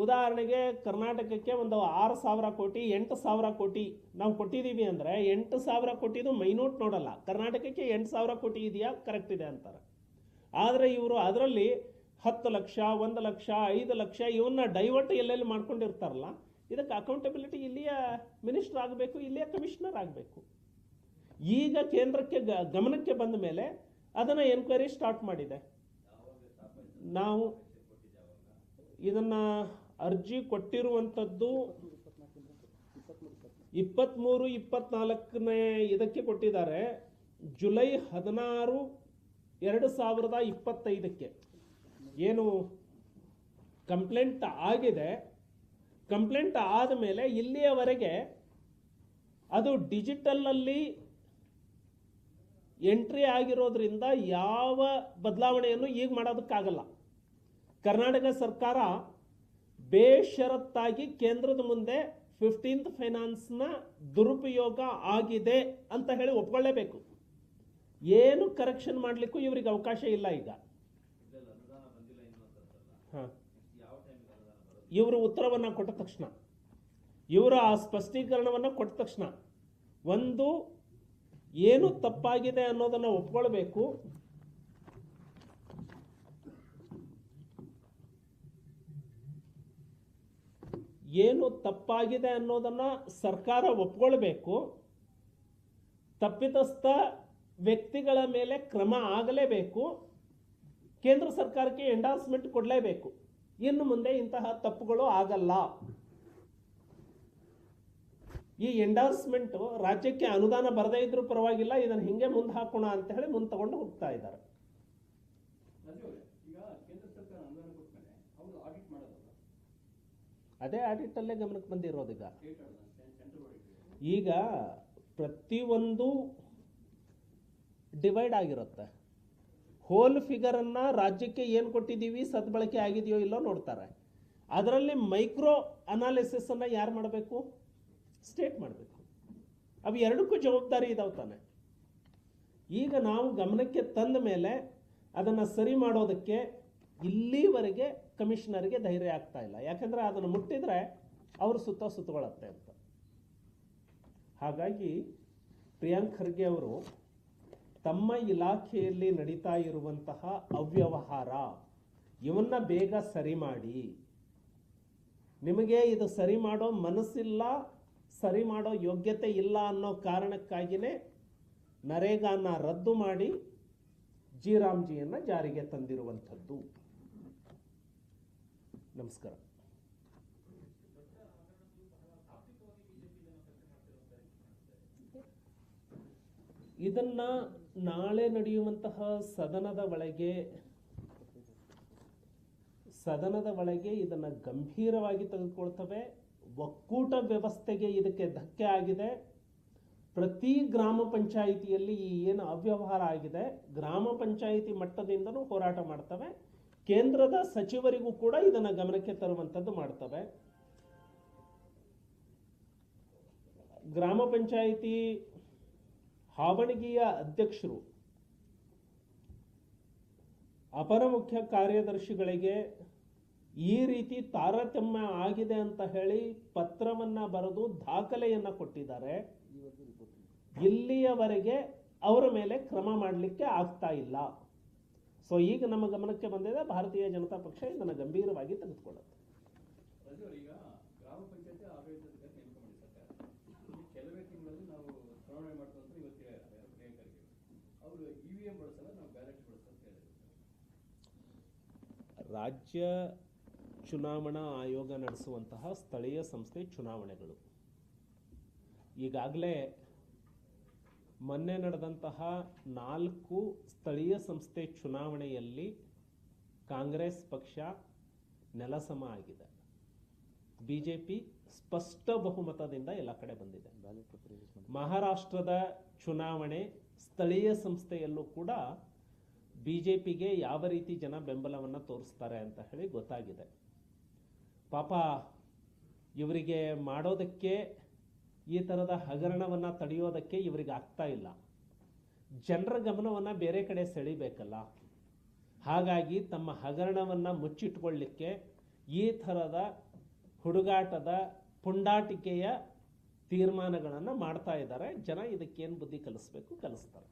ಉದಾಹರಣೆಗೆ ಕರ್ನಾಟಕಕ್ಕೆ ಒಂದು 6,000 ಕೋಟಿ 8,000 ಕೋಟಿ ನಾವು ಕೊಟ್ಟಿದ್ದೀವಿ ಅಂದರೆ 8,000 ಕೋಟಿದು ಮೈನ್ಯೂಟ್ ನೋಡಲ್ಲ. ಕರ್ನಾಟಕಕ್ಕೆ 8,000 ಕೋಟಿ ಇದೆಯಾ, ಕರೆಕ್ಟ್ ಇದೆ ಅಂತಾರೆ. ಆದರೆ ಇವರು ಅದರಲ್ಲಿ 10 ಲಕ್ಷ 1 ಲಕ್ಷ 5 ಲಕ್ಷ ಇವನ್ನ ಡೈವರ್ಟ್ ಎಲ್ಲೆಲ್ಲಿ ಮಾಡ್ಕೊಂಡಿರ್ತಾರಲ್ಲ. ಇದಕ್ಕೆ ಅಕೌಂಟಬಿಲಿಟಿ ಇಲ್ಲಿಯ ಮಿನಿಸ್ಟರ್ ಆಗಬೇಕು, ಇಲ್ಲಿಯ ಕಮಿಷನರ್ ಆಗಬೇಕು. ಈಗ ಕೇಂದ್ರಕ್ಕೆ ಗಮನಕ್ಕೆ ಬಂದ ಮೇಲೆ ಅದನ್ನು ಎನ್ಕ್ವೈರಿ ಸ್ಟಾರ್ಟ್ ಮಾಡಿದೆ. ನಾವು ಇದನ್ನು ಅರ್ಜಿ ಕೊಟ್ಟಿರುವಂಥದ್ದು 23-24ನೇ ಇದಕ್ಕೆ ಕೊಟ್ಟಿದ್ದಾರೆ. ಜುಲೈ 16, 2025ಕ್ಕೆ ಏನು ಕಂಪ್ಲೇಂಟ್ ಆಗಿದೆ. ಕಂಪ್ಲೇಂಟ್ ಆದ ಮೇಲೆ ಇಲ್ಲಿಯವರೆಗೆ ಅದು ಡಿಜಿಟಲ್ನಲ್ಲಿ ಎಂಟ್ರಿ ಆಗಿರೋದ್ರಿಂದ ಯಾವ ಬದಲಾವಣೆಯನ್ನು ಈಗ ಮಾಡೋದಕ್ಕಾಗಲ್ಲ. ಕರ್ನಾಟಕ ಸರ್ಕಾರ ಬೇಷರತ್ತಾಗಿ ಕೇಂದ್ರದ ಮುಂದೆ 15th ಫೈನಾನ್ಸ್ನ ದುರುಪಯೋಗ ಆಗಿದೆ ಅಂತ ಹೇಳಿ ಒಪ್ಕೊಳ್ಳೇಬೇಕು. ಏನು ಕರೆಕ್ಷನ್ ಮಾಡಲಿಕ್ಕೂ ಇವರಿಗೆ ಅವಕಾಶ ಇಲ್ಲ. ಈಗ ಇವರು ಉತ್ತರವನ್ನು ಕೊಟ್ಟ ತಕ್ಷಣ, ಇವರು ಆ ಸ್ಪಷ್ಟೀಕರಣವನ್ನು ಕೊಟ್ಟ ತಕ್ಷಣ ಒಂದು ಏನು ತಪ್ಪಾಗಿದೆ ಅನ್ನೋದನ್ನು ಒಪ್ಕೊಳ್ಬೇಕು. ಏನು ತಪ್ಪಾಗಿದೆ ಅನ್ನೋದನ್ನ ಸರ್ಕಾರ ಒಪ್ಕೊಳ್ಬೇಕು. ತಪ್ಪಿತಸ್ಥ ವ್ಯಕ್ತಿಗಳ ಮೇಲೆ ಕ್ರಮ ಆಗಲೇಬೇಕು. ಕೇಂದ್ರ ಸರ್ಕಾರಕ್ಕೆ ಎಂಡಾರ್ಸ್ಮೆಂಟ್ ಕೊಡಲೇಬೇಕು. ಇನ್ನು ಮುಂದೆ ಇಂತಹ ತಪ್ಪುಗಳು ಆಗಲ್ಲ. ಈ ಎಂಡಾರ್ಸ್ಮೆಂಟ್ ರಾಜ್ಯಕ್ಕೆ ಅನುದಾನ ಬರದೇ ಇದ್ರೂ ಪರವಾಗಿಲ್ಲ, ಇದನ್ನು ಹಿಂಗೆ ಮುಂದೆ ಹಾಕೋಣ ಅಂತ ಹೇಳಿ ಮುಂದೆ ತಗೊಂಡು ಹೋಗ್ತಾ ಇದ್ದಾರೆ. ಅದೇ ಆಡಿಟ್ ಅಲ್ಲೇ ಗಮನಕ್ಕೆ ಬಂದಿರೋದು. ಈಗ ಪ್ರತಿಯೊಂದು ಡಿವೈಡ್ ಆಗಿರುತ್ತೆ. ಹೋಲ್ ಫಿಗರ್ ಅನ್ನ ರಾಜ್ಯಕ್ಕೆ ಏನು ಕೊಟ್ಟಿದ್ದೀವಿ, ಸದ್ಬಳಕೆ ಆಗಿದೆಯೋ ಇಲ್ಲೋ ನೋಡ್ತಾರೆ. ಅದರಲ್ಲಿ ಮೈಕ್ರೋ ಅನಾಲಿಸಿಸ್ ಅನ್ನ ಯಾರು ಮಾಡಬೇಕು? ಸ್ಟೇಟ್ ಮಾಡಬೇಕು. ಅವು ಎರಡಕ್ಕೂ ಜವಾಬ್ದಾರಿ ಇದಾವೆ ತಾನೆ. ಈಗ ನಾವು ಗಮನಕ್ಕೆ ತಂದ ಮೇಲೆ ಅದನ್ನು ಸರಿ ಮಾಡೋದಕ್ಕೆ ಇಲ್ಲಿವರೆಗೆ ಕಮಿಷನರ್ಗೆ ಧೈರ್ಯ ಆಗ್ತಾ ಇಲ್ಲ. ಯಾಕಂದ್ರೆ ಅದನ್ನು ಮುಟ್ಟಿದ್ರೆ ಅವರು ಸುತ್ತಗೊಳತ್ತೆ ಅಂತ. ಹಾಗಾಗಿ ಪ್ರಿಯಾಂಕ್ ಖರ್ಗೆ ಅವರು ತಮ್ಮ ಇಲಾಖೆಯಲ್ಲಿ ನಡೀತಾ ಇರುವಂತಹ ಅವ್ಯವಹಾರ ಇವನ್ನ ಬೇಗ ಸರಿ ಮಾಡಿ, ನಿಮಗೆ ಇದು ಸರಿ ಮಾಡೋ ಮನಸ್ಸಿಲ್ಲ, ಸರಿ ಮಾಡೋ ಯೋಗ್ಯತೆ ಇಲ್ಲ ಅನ್ನೋ ಕಾರಣಕ್ಕಾಗಿಯೇ ನರೇಗಾನ ರದ್ದು ಮಾಡಿ ಜಿ-ರಾಮ್ಜಿಯನ್ನು ಜಾರಿಗೆ ತಂದಿರುವಂಥದ್ದು. ನಮಸ್ಕಾರ. ಇದನ್ನ ನಾಳೆ ನಡೆಯುವಂತಹ ಸದನದ ಒಳಗೆ ಇದನ್ನು ಗಂಭೀರವಾಗಿ ತೆಗೆದುಕೊಳ್ತವೆ. ಒಕ್ಕೂಟ ವ್ಯವಸ್ಥೆಗೆ ಇದಕ್ಕೆ ಧಕ್ಕೆ ಆಗಿದೆ. ಪ್ರತಿ ಗ್ರಾಮ ಪಂಚಾಯಿತಿಯಲ್ಲಿ ಈ ಏನು ಅವ್ಯವಹಾರ ಆಗಿದೆ, ಗ್ರಾಮ ಪಂಚಾಯಿತಿ ಮಟ್ಟದಿಂದನೂ ಹೋರಾಟ ಮಾಡ್ತವೆ. ಕೇಂದ್ರದ ಸಚಿವರಿಗೂ ಕೂಡ ಇದನ್ನು ಗಮನಕ್ಕೆ ತರುವಂಥದ್ದು ಮಾಡ್ತವೆ. ಗ್ರಾಮ ಪಂಚಾಯಿತಿ ಹಾವಣಗಿಯ ಅಧ್ಯಕ್ಷರು ಅಪರ ಮುಖ್ಯ ಕಾರ್ಯದರ್ಶಿಗಳಿಗೆ ಈ ರೀತಿ ತಾರತಮ್ಯ ಆಗಿದೆ ಅಂತ ಹೇಳಿ ಪತ್ರವನ್ನ ಬರೆದು ದಾಖಲೆಯನ್ನ ಕೊಟ್ಟಿದ್ದಾರೆ. ಇಲ್ಲಿಯವರೆಗೆ ಅವರ ಮೇಲೆ ಕ್ರಮ ಮಾಡಲಿಕ್ಕೆ ಆಗ್ತಾ ಇಲ್ಲ. ಸೊ ಈಗ ನಮ್ಮ ಗಮನಕ್ಕೆ ಬಂದಿದೆ, ಭಾರತೀಯ ಜನತಾ ಪಕ್ಷ ಇದನ್ನು ಗಂಭೀರವಾಗಿ ತೆಗೆದುಕೊಳ್ಳುತ್ತೆ. ರಾಜ್ಯ ಚುನಾವಣಾ ಆಯೋಗ ನಡೆಸುವಂತಹ ಸ್ಥಳೀಯ ಸಂಸ್ಥೆ ಚುನಾವಣೆಗಳು ಈಗಾಗಲೇ ಮೊನ್ನೆ ನಡೆದಂತಹ 4 ಸ್ಥಳೀಯ ಸಂಸ್ಥೆ ಚುನಾವಣೆಯಲ್ಲಿ ಕಾಂಗ್ರೆಸ್ ಪಕ್ಷ ನೆಲಸಮ ಆಗಿದೆ. ಬಿಜೆಪಿ ಸ್ಪಷ್ಟ ಬಹುಮತದಿಂದ ಎಲ್ಲ ಕಡೆ ಬಂದಿದೆ. ಮಹಾರಾಷ್ಟ್ರದ ಚುನಾವಣೆ ಸ್ಥಳೀಯ ಸಂಸ್ಥೆಯಲ್ಲೂ ಕೂಡ ಬಿಜೆಪಿಗೆ ಯಾವ ರೀತಿ ಜನ ಬೆಂಬಲವನ್ನು ತೋರಿಸ್ತಾರೆ ಅಂತ ಹೇಳಿ ಗೊತ್ತಾಗಿದೆ. ಪಾಪ ಇವರಿಗೆ ಮಾಡೋದಕ್ಕೆ, ಈ ಥರದ ಹಗರಣವನ್ನು ತಡೆಯೋದಕ್ಕೆ ಇವರಿಗೆ ಆಗ್ತಾ ಇಲ್ಲ. ಜನರ ಗಮನವನ್ನು ಬೇರೆ ಕಡೆ ಸೆಳಿಬೇಕಲ್ಲ. ಹಾಗಾಗಿ ತಮ್ಮ ಹಗರಣವನ್ನು ಮುಚ್ಚಿಟ್ಕೊಳ್ಳಿಕ್ಕೆ ಈ ಥರದ ಹುಡುಗಾಟದ ಪುಂಡಾಟಿಕೆಯ ತೀರ್ಮಾನಗಳನ್ನು ಮಾಡ್ತಾ ಇದ್ದಾರೆ. ಜನ ಇದಕ್ಕೇನು ಬುದ್ಧಿ ಕಲಿಸ್ಬೇಕು, ಕಲಿಸ್ತಾರೆ.